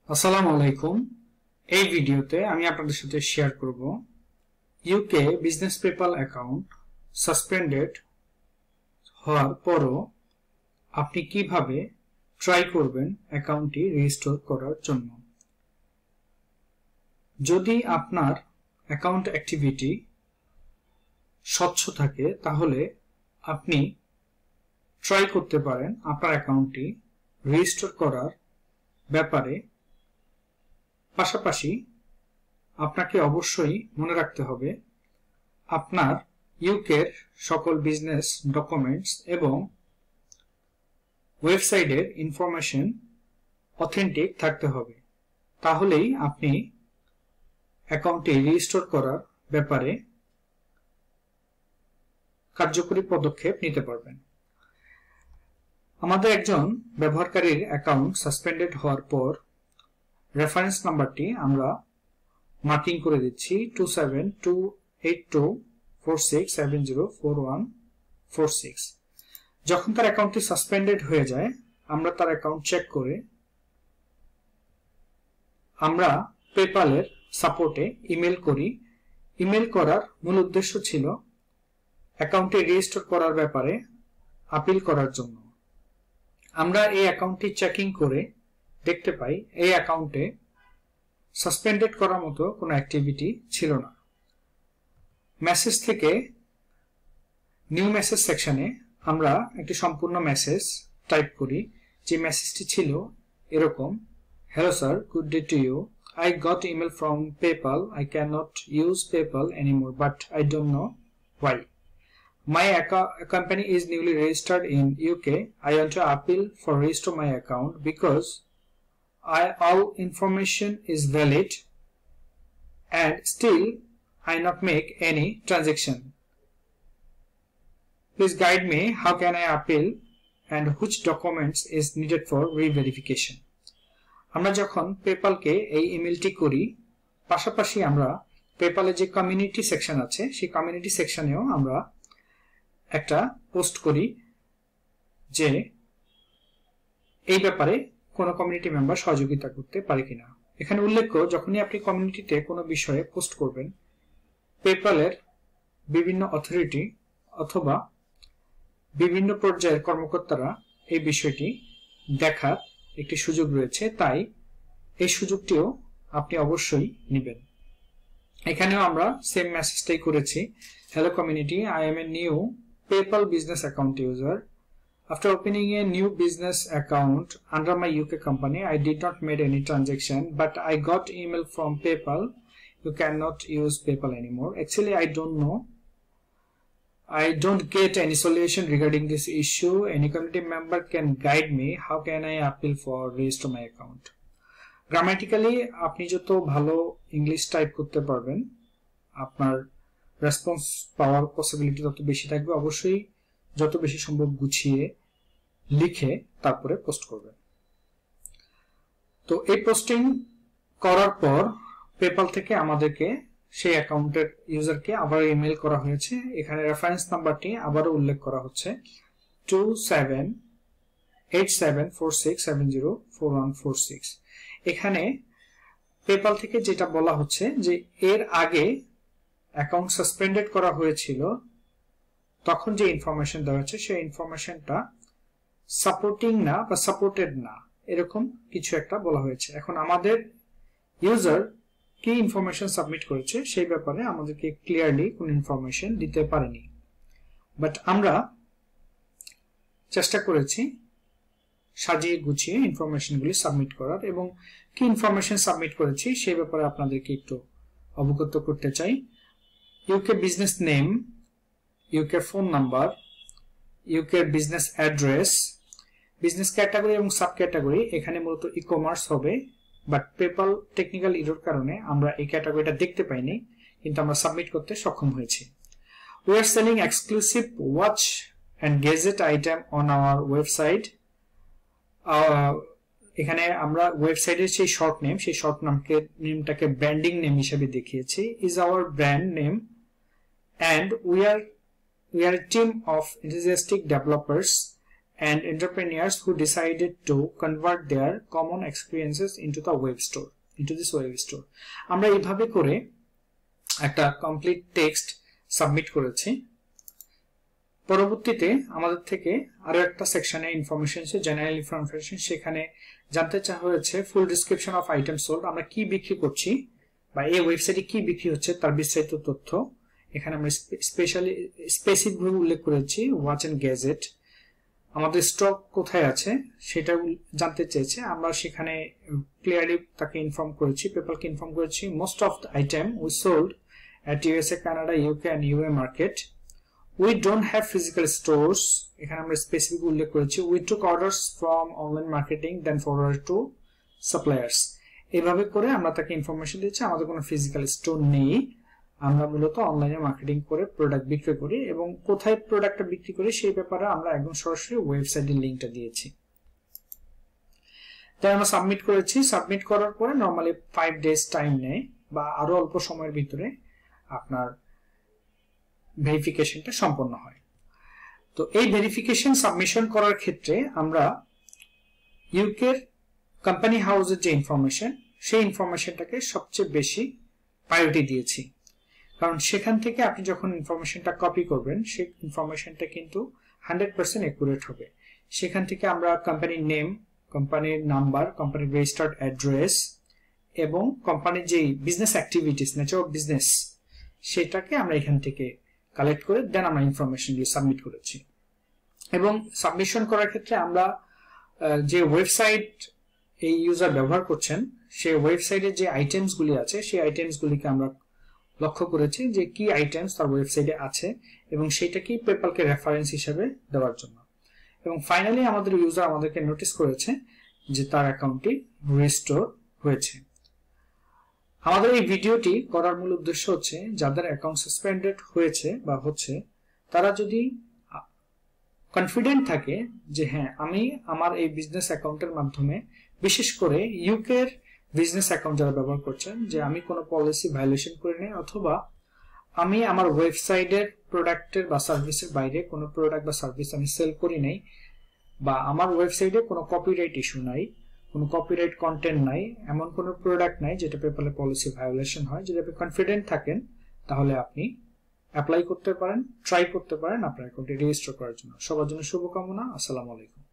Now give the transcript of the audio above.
আসসালামু আলাইকুম। এই ভিডিওতে আমি আপনাদের সাথে শেয়ার করব UK business PayPal account suspended হওয়ার পরও আপনি কিভাবে ট্রাই করবেন অ্যাকাউন্টটি রিস্টোর করার জন্য। যদি আপনার অ্যাকাউন্ট অ্যাক্টিভিটি স্বচ্ছ থাকে তাহলে আপনি ট্রাই করতে পারেন আপনার অ্যাকাউন্টটি রিস্টোর করার ব্যাপারে। পাশাপাশি আপনাকে অবশ্যই মনে রাখতে হবে আপনার ইউকের সকল বিজনেস ডকুমেন্টস এবং ওয়েবসাইটের ইনফরমেশন অথেন্টিক থাকতে হবে, তাহলেই আপনি অ্যাকাউন্টটি রিস্টোর করার ব্যাপারে কার্যকরী পদক্ষেপ নিতে পারবেন। আমাদের একজন ব্যবহারকারীর অ্যাকাউন্ট সাসপেন্ডেড হওয়ার পর রেফারেন্স নাম্বারটি আমরা মার্কিং করে দিচ্ছি 27282467044146। যখন তার অ্যাকাউন্টটি সাসপেন্ডেড হয়ে যায় আমরা তার অ্যাকাউন্ট চেক করে আমরা পেপ্যালের সাপোর্টে ইমেল করি। ইমেল করার মূল উদ্দেশ্য ছিল অ্যাকাউন্টটি রেজিস্টার করার ব্যাপারে আপিল করার জন্য। আমরা এই অ্যাকাউন্টটি চেকিং করে দেখতে পাই এই অ্যাকাউন্টে সাসপেন্ডেড করার মতো কোনো অ্যাক্টিভিটি ছিল না। মেসেজ থেকে নিউ মেসেজ সেকশনে আমরা একটি সম্পূর্ণ মেসেজ টাইপ করি, যে মেসেজটি ছিল এরকম: hello sir, good day to you. I got email from PayPal. I cannot use PayPal anymore, but I don't know why. My company is newly registered in UK. I want to appeal for restore my account because all information is valid and still I not make any transaction. Please guide me how can I appeal and which documents is needed for re-verification. আমরা যখন পেপ্যালকে এই ইমেলটি করি, পাশাপাশি আমরা পেপ্যালে যে community section আছে সেই community সেকশনেও আমরা একটা পোস্ট করি যে এই ব্যাপারে কোনো কমিউনিটি মেম্বার সহযোগিতা করতে পারে কিনা। এখানে উল্লেখ্য, যখনই আপনি কমিউনিটিতে কোনো বিষয়ে পোস্ট করবেন, পেপ্যালের বিভিন্ন অথরিটি অথবা বিভিন্ন পর্যায়ের কর্মকর্তারা এই বিষয়টি দেখার একটি সুযোগ রয়েছে, তাই এই সুযোগটিও আপনি অবশ্যই নেবেন। এখানেও আমরা সেম মেসেজটাই করেছি: hello community, I M a new PayPal business account user. After opening a new business account under my UK company, I did not make any transaction, but I got email from PayPal. You cannot use PayPal anymore. Actually, I don't know. I don't get any solution regarding this issue. Any community member can guide me. How can I appeal for restore my account? Grammatically, আপনি যত ভালো English type করতে পারবেন, আপনার response পাওয়ার possibility তত বেশি থাকবে। অবশ্যই যত বেশি সম্ভব গুছিয়ে লিখে তারপরে পোস্ট করবেন। তো এই পোস্টিং করার পর পেপ্যাল থেকে আমাদেরকে সেই অ্যাকাউন্টের ইউজারকে আবার ইমেল করা হয়েছে। এখানে রেফারেন্স নাম্বারটি আবারও উল্লেখ করা হচ্ছে 278746704146। এখানে পেপ্যাল থেকে যেটা বলা হচ্ছে যে এর আগে অ্যাকাউন্ট সাসপেন্ডেড করা হয়েছিল, তখন যে ইনফরমেশন দেওয়া হচ্ছে সেই ইনফরমেশনটা সাপোর্টিং না বা সাপোর্টেড না, এরকম কিছু একটা বলা হয়েছে। এখন আমাদের ইউজার কি ইনফরমেশন সাবমিট করেছে সেই ব্যাপারে আমাদেরকে ক্লিয়ারলি কোন ইনফরমেশন দিতে পারেনি, বাট আমরা চেষ্টা করেছি সাজিয়ে গুছিয়ে ইনফরমেশনগুলি সাবমিট করার, এবং কি ইনফরমেশন সাবমিট করেছি সেই ব্যাপারে আপনাদেরকে একটু অবগত করতে চাই। UK business name, UK phone number, UK business address, business category এবং সাব ক্যাটাগরি। এখানে মূলত ই কমার্স হবে, বাট পেপ্যাল টেকনিক্যাল ইরোর কারণে আমরা এই ক্যাটাগরিটা দেখতে পাইনি, কিন্তু আমরা সাবমিট করতে সক্ষম হয়েছি। We are selling exclusive watch and gadget item on our website. এখানে আমরা ওয়েবসাইটের সেই শর্ট নেম, সেই শর্ট নেমটাকে ব্র্যান্ডিং নেম হিসেবে দেখিয়েছি, is our brand name, and we are a team of enthusiastic developers and entrepreneurs who decided to convert their common experiences into the web store, into this web store. আমরা এইভাবে করে একটা complete text submit করেছি। পরবর্তীতে আমাদের থেকে আরো একটা সেকশনে ইনফরমেশন আছে, জেনারেল ইনফরমেশন। সেখানে জানতে চাওয়া হয়েছে ফুল ডেসক্রিপশন অফ আইটেম সোল্ড, আমরা কি বিক্রি করছি বা এই ওয়েবসাইটে কি বিক্রি হচ্ছে তার বিস্তারিত তথ্য। এখানে আমরা স্পেসিফিক ভাবে উল্লেখ করেছি ওয়াচ এন্ড গ্যাজেট। আমাদের স্টক কোথায় আছে সেটা জানতে চেয়েছে, আমরা সেখানে ক্লিয়ারলি তাকে ইনফর্ম করেছি, পেপালকে ইনফর্ম করেছি most of the item we sold at USA, Canada, UK and UA market. We don't have physical stores. এখানে আমরা স্পেসিফিক উল্লেখ করেছি we took orders from online marketing then forwarded to suppliers. এইভাবে করে আমরা তাকে ইনফরমেশন দিচ্ছি আমাদের কোনো ফিজিক্যাল স্টোর নেই, আমরা মূলত অনলাইনে মার্কেটিং করে প্রোডাক্ট বিক্রি করি এবং কোথায় প্রোডাক্টটা বিক্রি করি সেই ব্যাপারে আমরা একদম সরাসরি ওয়েবসাইটের লিংকটা দিয়েছি। তাই আমরা সাবমিট করেছি। সাবমিট করার পরে নরমালি 5 days টাইম নেয় বা আরো অল্প সময়ের ভিতরে আপনার ভেরিফিকেশনটা সম্পন্ন হয়। তো এই ভেরিফিকেশন সাবমিশন করার ক্ষেত্রে আমরা ইউকের কোম্পানি হাউসের যে ইনফরমেশন সেই ইনফরমেশনটাকে সবচেয়ে বেশি প্রায়োরিটি দিয়েছি, কারণ সেখান থেকে আপনি যখন ইনফরমেশনটা কপি করবেন সেই ইনফরমেশনটা কিন্তু 100% অ্যাকুরেট হবে। সেখান থেকে আমরা কোম্পানির নেম, কোম্পানির নাম্বার, কোম্পানির রেজিস্টার্ড অ্যাড্রেস এবং কোম্পানির যে business activities, nature of business সেটাকে আমরা এখান থেকে কালেক্ট করে দেন আমরা ইনফরমেশন দিয়ে সাবমিট করেছি। এবং সাবমিশন করার ক্ষেত্রে আমরা যে ওয়েবসাইট এই ইউজার ব্যবহার করছেন সেই ওয়েবসাইটে যে আইটেমস গুলি আছে সেই আইটেমস গুলিকে আমরা লক্ষ্য করেছি যে কি আইটেমস তার ওয়েবসাইটে আছে এবং সেটাকে পেপালকে রেফারেন্স হিসেবে দেওয়ার জন্য। এবং ফাইনালি আমাদের ইউজার আমাদেরকে নোটিস করেছে যে তার অ্যাকাউন্টটি রিস্টোর হয়েছে। আমাদের এই ভিডিওটি করার মূল উদ্দেশ্য হচ্ছে যাদের অ্যাকাউন্ট সাসপেন্ডেড হয়েছে বা হচ্ছে তারা যদি কনফিডেন্ট থাকে যে হ্যাঁ আমি আমার এই বিজনেস অ্যাকাউন্টের মাধ্যমে, বিশেষ করে ইউকের বিজনেস অ্যাকাউন্ট যারা ব্যবহার করছেন, যে আমি কোনো পলিসি ভায়োলেশন করি নাই অথবা আমি আমার ওয়েবসাইটের প্রোডাক্টের বা সার্ভিসের বাইরে কোনো প্রোডাক্ট বা সার্ভিস আমি সেল করি নাই বা আমার ওয়েবসাইটে কোনো কপিরাইট ইস্যু নাই, কোনো কপিরাইট কন্টেন্ট নাই, এমন কোনো প্রোডাক্ট নাই যেটা পেপালে পলিসি ভায়োলেশন হয়, যদি আপনি কনফিডেন্ট থাকেন তাহলে আপনি অ্যাপ্লাই করতে পারেন, ট্রাই করতে পারেন আপনার অ্যাকাউন্টে রেজিস্টার করার জন্য। সবার জন্য শুভকামনা। আসসালামু আলাইকুম।